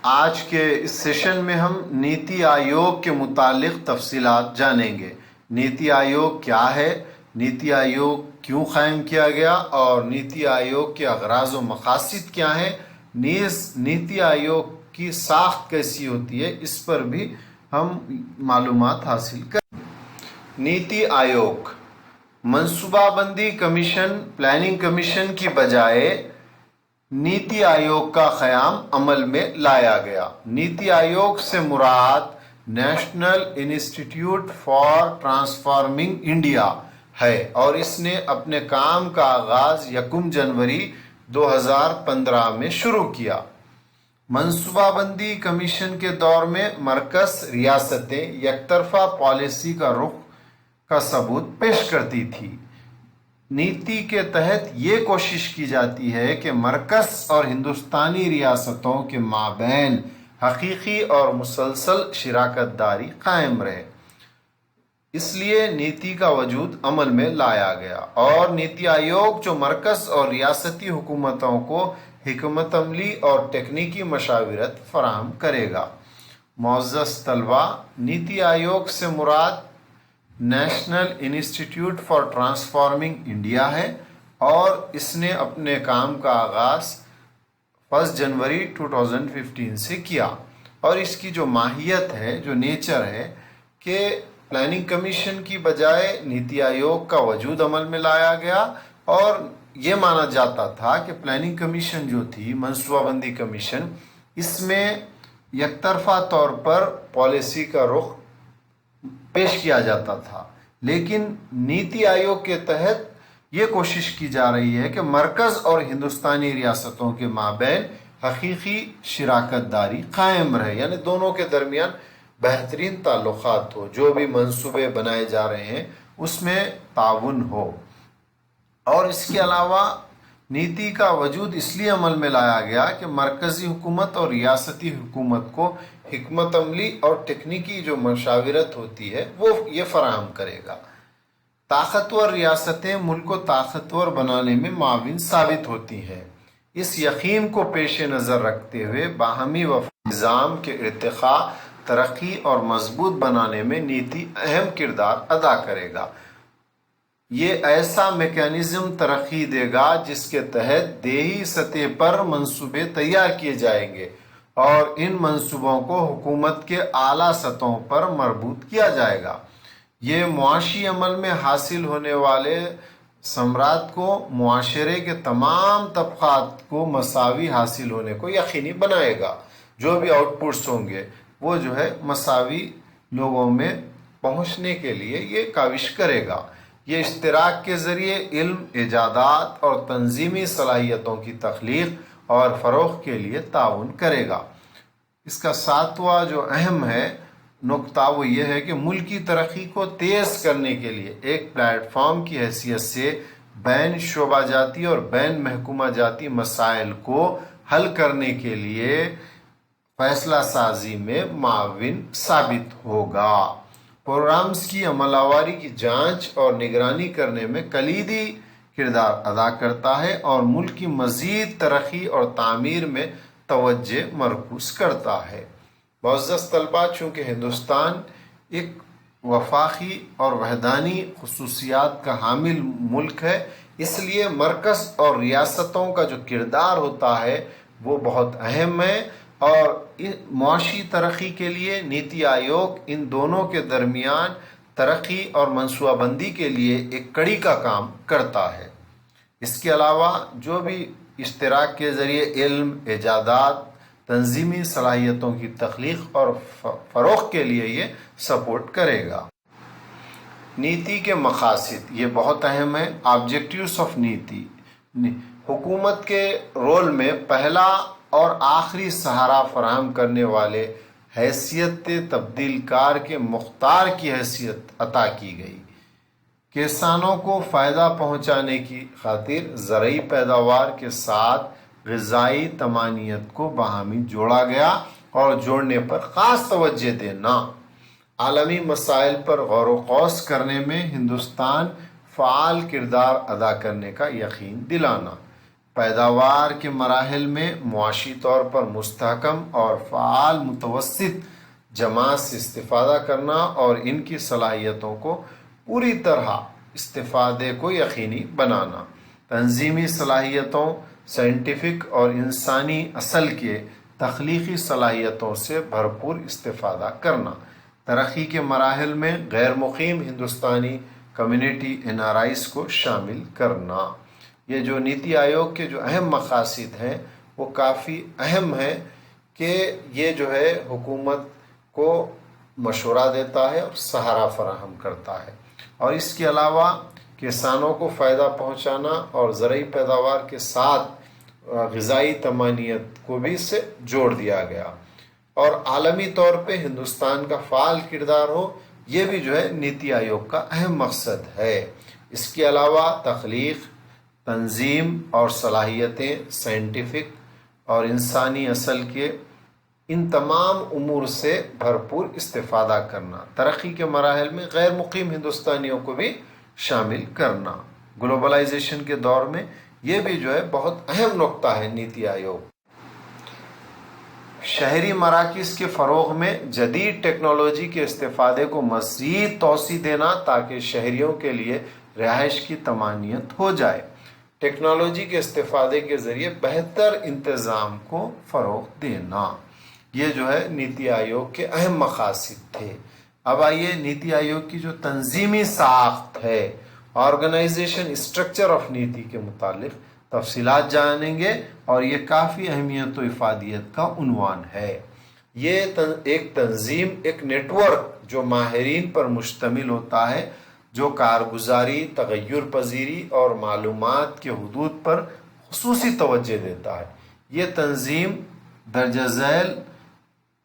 آج کے اس سیشن میں ہم نیتی آیوگ کے متعلق تفصیلات جانیں گے۔ نیتی آیوگ کیا ہے، نیتی آیوگ کیوں قائم کیا گیا اور نیتی آیوگ کے اغراض و مقاصد کیا ہیں، نیز نیتی آیوگ کی ساخت کیسی ہوتی ہے، اس پر بھی ہم معلومات حاصل کریں۔ نیتی آیوگ منصوبہ بندی کمیشن، پلاننگ کمیشن کی بجائے نیتی آیوگ کا قیام عمل میں لایا گیا۔ نیتی آیوگ سے مراد national institute for transforming India ہے اور اس نے اپنے کام کا آغاز 1 جنوری 2015 میں شروع کیا۔ منصوبہ بندی کمیشن کے دور میں مرکز ریاستیں یک طرفہ پالیسی کا رخ کا ثبوت پیش کرتی تھی۔ نیتی کے تحت یہ کوشش کی جاتی ہے کہ مرکز اور ہندوستانی ریاستوں کے مابین حقیقی اور مسلسل شراکت داری قائم رہے۔ اس لیے نیتی کا وجود عمل میں لایا گیا اور نیتی آیوگ جو مرکز اور ریاستی حکومتوں کو حکمت عملی اور تکنیکی مشاورت فراہم کرے گا۔ معزز طلباء، نیتی آیوگ سے مراد national institute for transforming India ہے اور اس نے اپنے کام کا آغاز 1 جنوری 2015 سے کیا، اور اس کی جو ماہیت ہے، جو نیچر ہے کہ پلاننگ کمیشن کی بجائے نیتی آیوگ کا وجود عمل میں لایا گیا، اور یہ مانا جاتا تھا کہ پلاننگ کمیشن جو تھی، منصوبہ بندی کمیشن، اس میں یک طرفہ طور پر پالیسی کا رخ پیش کیا جاتا تھا، لیکن نیتی آیوگ کے تحت یہ کوشش کی جا رہی ہے کہ مرکز اور ہندوستانی ریاستوں کے مابین حقیقی شراکت داری قائم رہے، یعنی دونوں کے درمیان بہترین تعلقات ہو، جو بھی منصوبے بنائے جا رہے ہیں اس میں تعاون ہو۔ اور اس کے علاوہ نیتی کا وجود اس لیے عمل میں لایا گیا کہ مرکزی حکومت اور ریاستی حکومت کو حکمت عملی اور تکنیکی جو مشاورت ہوتی ہے وہ یہ فراہم کرے گا۔ طاقتور ریاستیں ملک کو طاقتور بنانے میں معاون ثابت ہوتی ہیں۔ اس یقین کو پیش نظر رکھتے ہوئے باہمی نظام کے ارتقاء، ترقی اور مضبوط بنانے میں نیتی اہم کردار ادا کرے گا۔ یہ ایسا میکانزم ترقی دے گا جس کے تحت دیہی سطح پر منصوبے تیار کیے جائیں گے اور ان منصوبوں کو حکومت کے اعلیٰ سطحوں پر مربوط کیا جائے گا۔ یہ معاشی عمل میں حاصل ہونے والے ثمرات کو معاشرے کے تمام طبقات کو مساوی حاصل ہونے کو یقینی بنائے گا۔ جو بھی آؤٹ پٹس ہوں گے وہ جو ہے مساوی لوگوں میں پہنچنے کے لیے یہ کاوش کرے گا۔ یہ اشتراک کے ذریعے علم، ایجادات اور تنظیمی صلاحیتوں کی تخلیق اور فروغ کے لیے تعاون کرے گا۔ اس کا 7واں جو اہم ہے نقطہ وہ یہ ہے کہ ملکی ترقی کو تیز کرنے کے لیے ایک پلیٹ فارم کی حیثیت سے بین شعبہ جاتی اور بین محکمہ جاتی مسائل کو حل کرنے کے لیے فیصلہ سازی میں معاون ثابت ہوگا۔ پروگرامز کی عمل آوری کی جانچ اور نگرانی کرنے میں کلیدی کردار ادا کرتا ہے اور ملک کی مزید ترقی اور تعمیر میں توجہ مرکوز کرتا ہے۔ معزز طلباء، چونکہ ہندوستان ایک وفاقی اور وحدانی خصوصیات کا حامل ملک ہے، اس لیے مرکز اور ریاستوں کا جو کردار ہوتا ہے وہ بہت اہم ہے، اور معاشی ترقی کے لیے نیتی آیوگ ان دونوں کے درمیان ترقی اور منصوبہ بندی کے لیے ایک کڑی کا کام کرتا ہے۔ اس کے علاوہ جو بھی اشتراک کے ذریعے علم، ایجادات، تنظیمی صلاحیتوں کی تخلیق اور فروغ کے لیے یہ سپورٹ کرے گا۔ نیتی کے مقاصد یہ بہت اہم ہے۔ آبجیکٹیوز آف نیتی، حکومت کے رول میں پہلا اور آخری سہارا فراہم کرنے والے حیثیت تبدیل کار کے مختار کی حیثیت عطا کی گئی۔ کسانوں کو فائدہ پہنچانے کی خاطر زرعی پیداوار کے ساتھ غذائی طمانینت کو باہمی جوڑا گیا اور جوڑنے پر خاص توجہ دینا، عالمی مسائل پر غور و خوض کرنے میں ہندوستان فعال کردار ادا کرنے کا یقین دلانا، پیداوار کے مراحل میں معاشی طور پر مستحکم اور فعال متوسط جماعت سے استفادہ کرنا اور ان کی صلاحیتوں کو پوری طرح استفادے کو یقینی بنانا، تنظیمی صلاحیتوں، سائنٹیفک اور انسانی اصل کے تخلیقی صلاحیتوں سے بھرپور استفادہ کرنا، ترقی کے مراحل میں غیر مقیم ہندوستانی کمیونٹی NRIs کو شامل کرنا۔ یہ جو نیتی آیوگ کے جو اہم مقاصد ہیں وہ کافی اہم ہیں کہ یہ جو ہے حکومت کو مشورہ دیتا ہے اور سہارا فراہم کرتا ہے، اور اس کے علاوہ کسانوں کو فائدہ پہنچانا اور زرعی پیداوار کے ساتھ غذائی تمانیت کو بھی اس سے جوڑ دیا گیا، اور عالمی طور پہ ہندوستان کا فعال کردار ہو، یہ بھی جو ہے نیتی آیوگ کا اہم مقصد ہے۔ اس کے علاوہ تخلیق، تنظیم اور صلاحیتیں، سائنٹیفک اور انسانی اصل کے ان تمام امور سے بھرپور استفادہ کرنا، ترقی کے مراحل میں غیر مقیم ہندوستانیوں کو بھی شامل کرنا۔ گلوبلائزیشن کے دور میں یہ بھی جو ہے بہت اہم نقطہ ہے نیتی آیوگ۔ شہری مراکز کے فروغ میں جدید ٹیکنالوجی کے استفادے کو مزید توسیع دینا تاکہ شہریوں کے لیے رہائش کی تمانیت ہو جائے، ٹیکنالوجی کے استفادے کے ذریعے بہتر انتظام کو فروغ دینا، یہ جو ہے نیتی آیوگ کے اہم مقاصد تھے۔ اب آئیے نیتی آیوگ کی جو تنظیمی ساخت ہے، آرگنائزیشن اسٹرکچر آف نیتی کے متعلق تفصیلات جانیں گے، اور یہ کافی اہمیت و افادیت کا عنوان ہے۔ یہ ایک تنظیم، ایک نیٹ ورک جو ماہرین پر مشتمل ہوتا ہے، جو کارگزاری، تغیر پذیری اور معلومات کے حدود پر خصوصی توجہ دیتا ہے۔ یہ تنظیم درجہ ذیل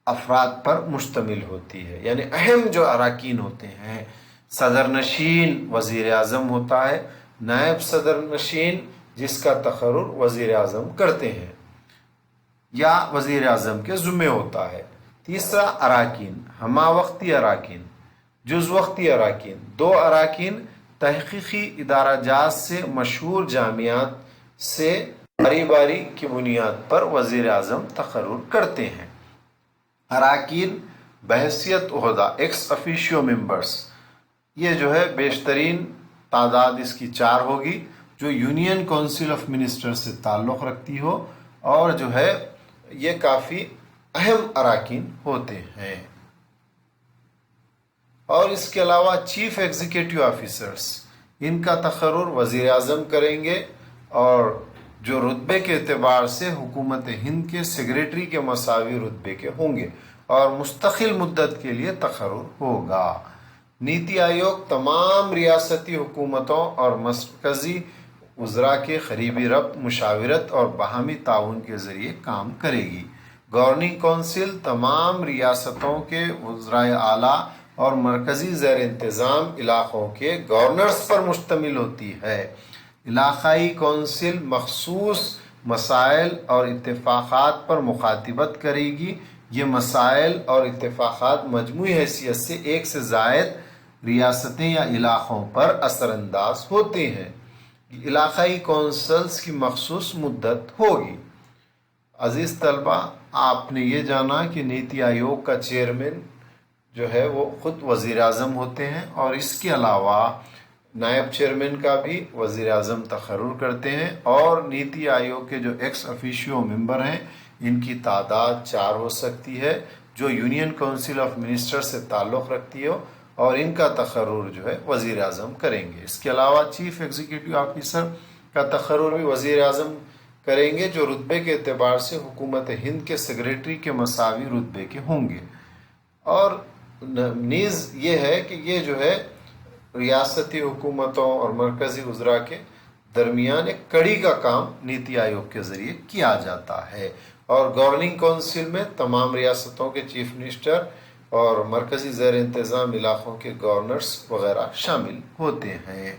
افراد پر مشتمل ہوتی ہے، یعنی اہم جو اراکین ہوتے ہیں، صدر نشین وزیر اعظم ہوتا ہے، نائب صدر نشین جس کا تقرر وزیر اعظم کرتے ہیں یا وزیر اعظم کے ذمہ ہوتا ہے۔ تیسرا اراکین، ہمہ وقتی اراکین، جز وقتی اراکین، 2 اراکین تحقیقی ادارہ جات سے مشہور جامعات سے باری باری کی بنیاد پر وزیر اعظم تقرر کرتے ہیں۔ اراکین بحیثیت عہدہ، ایکس افیشیو ممبرس، یہ جو ہے بیشترین تعداد اس کی 4 ہوگی، جو یونین کونسل آف منسٹر سے تعلق رکھتی ہو، اور جو ہے یہ کافی اہم اراکین ہوتے ہیں۔ اور اس کے علاوہ چیف ایگزیکٹو آفیسرز، ان کا تقرر وزیر اعظم کریں گے، اور جو رتبے کے اعتبار سے حکومت ہند کے سیکریٹری کے مساوی رتبے کے ہوں گے، اور مستقل مدت کے لیے تقرر ہوگا۔ نیتی آیوگ تمام ریاستی حکومتوں اور مرکزی وزراء کے قریبی ربط، مشاورت اور باہمی تعاون کے ذریعے کام کرے گی۔ گورننگ کونسل تمام ریاستوں کے وزرائے اعلیٰ اور مرکزی زیر انتظام علاقوں کے گورنرز پر مشتمل ہوتی ہے۔ علاقائی کونسل مخصوص مسائل اور اتفاقات پر مخاطبت کرے گی۔ یہ مسائل اور اتفاقات مجموعی حیثیت سے 1 سے زائد ریاستیں یا علاقوں پر اثر انداز ہوتے ہیں۔ علاقائی کونسلز کی مخصوص مدت ہوگی۔ عزیز طلبہ، آپ نے یہ جانا کہ نیتی آیوگ کا چیئرمین جو ہے وہ خود وزیر اعظم ہوتے ہیں، اور اس کے علاوہ نائب چیئرمین کا بھی وزیر اعظم تقرر کرتے ہیں، اور نیتی آیوگ کے جو ایکس افیشیو ممبر ہیں ان کی تعداد 4 ہو سکتی ہے، جو یونین کونسل آف منسٹر سے تعلق رکھتی ہو، اور ان کا تقرر جو ہے وزیر اعظم کریں گے۔ اس کے علاوہ چیف ایگزیکٹو آفیسر کا تقرر بھی وزیر اعظم کریں گے، جو رتبے کے اعتبار سے حکومت ہند کے سیکریٹری کے مساوی رتبے کے ہوں گے۔ اور نیز یہ ہے کہ یہ جو ہے ریاستی حکومتوں اور مرکزی وزراء کے درمیان ایک کڑی کا کام نیتی آیوگ کے ذریعے کیا جاتا ہے، اور گورننگ کونسل میں تمام ریاستوں کے چیف منسٹر اور مرکزی زیر انتظام علاقوں کے گورنرز وغیرہ شامل ہوتے ہیں۔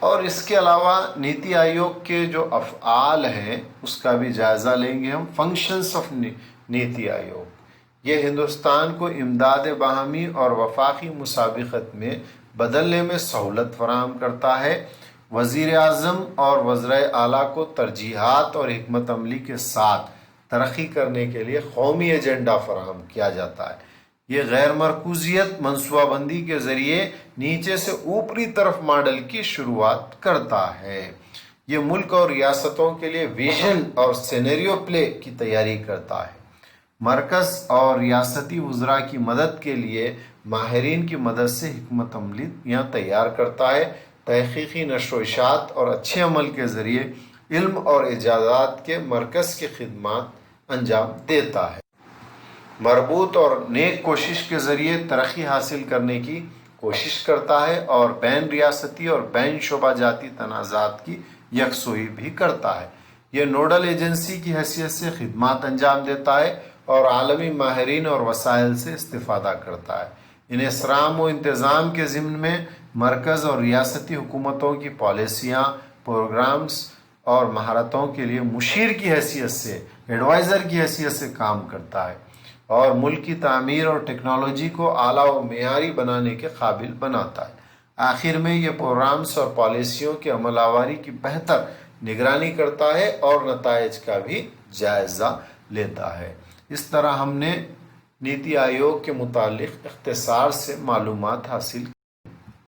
اور اس کے علاوہ نیتی آیوگ کے جو افعال ہیں اس کا بھی جائزہ لیں گے ہم۔ فنکشنز آف نیتی آیوگ، یہ ہندوستان کو امداد باہمی اور وفاقی مسابقت میں بدلنے میں سہولت فراہم کرتا ہے۔ وزیر اعظم اور وزرائے اعلیٰ کو ترجیحات اور حکمت عملی کے ساتھ ترقی کرنے کے لیے قومی ایجنڈا فراہم کیا جاتا ہے۔ یہ غیر مرکوزیت منصوبہ بندی کے ذریعے نیچے سے اوپری طرف ماڈل کی شروعات کرتا ہے۔ یہ ملک اور ریاستوں کے لیے ویژن اور سینیریو پلے کی تیاری کرتا ہے۔ مرکز اور ریاستی وزراء کی مدد کے لیے ماہرین کی مدد سے حکمت عملیاں تیار کرتا ہے۔ تحقیقی نشر و اشاعت اور اچھے عمل کے ذریعے علم اور ایجادات کے مرکز کی خدمات انجام دیتا ہے۔ مربوط اور نیک کوشش کے ذریعے ترقی حاصل کرنے کی کوشش کرتا ہے اور بین ریاستی اور بین شعبہ جاتی تنازعات کی یکسوئی بھی کرتا ہے۔ یہ نوڈل ایجنسی کی حیثیت سے خدمات انجام دیتا ہے اور عالمی ماہرین اور وسائل سے استفادہ کرتا ہے۔ انحصار و انتظام کے ضمن میں مرکز اور ریاستی حکومتوں کی پالیسیاں، پروگرامز اور مہارتوں کے لیے مشیر کی حیثیت سے، ایڈوائزر کی حیثیت سے کام کرتا ہے اور ملک کی تعمیر اور ٹیکنالوجی کو اعلیٰ و معیاری بنانے کے قابل بناتا ہے۔ آخر میں یہ پروگرامز اور پالیسیوں کی عمل آوری کی بہتر نگرانی کرتا ہے اور نتائج کا بھی جائزہ لیتا ہے۔ اس طرح ہم نے نیتی آیوگ کے متعلق اختصار سے معلومات حاصل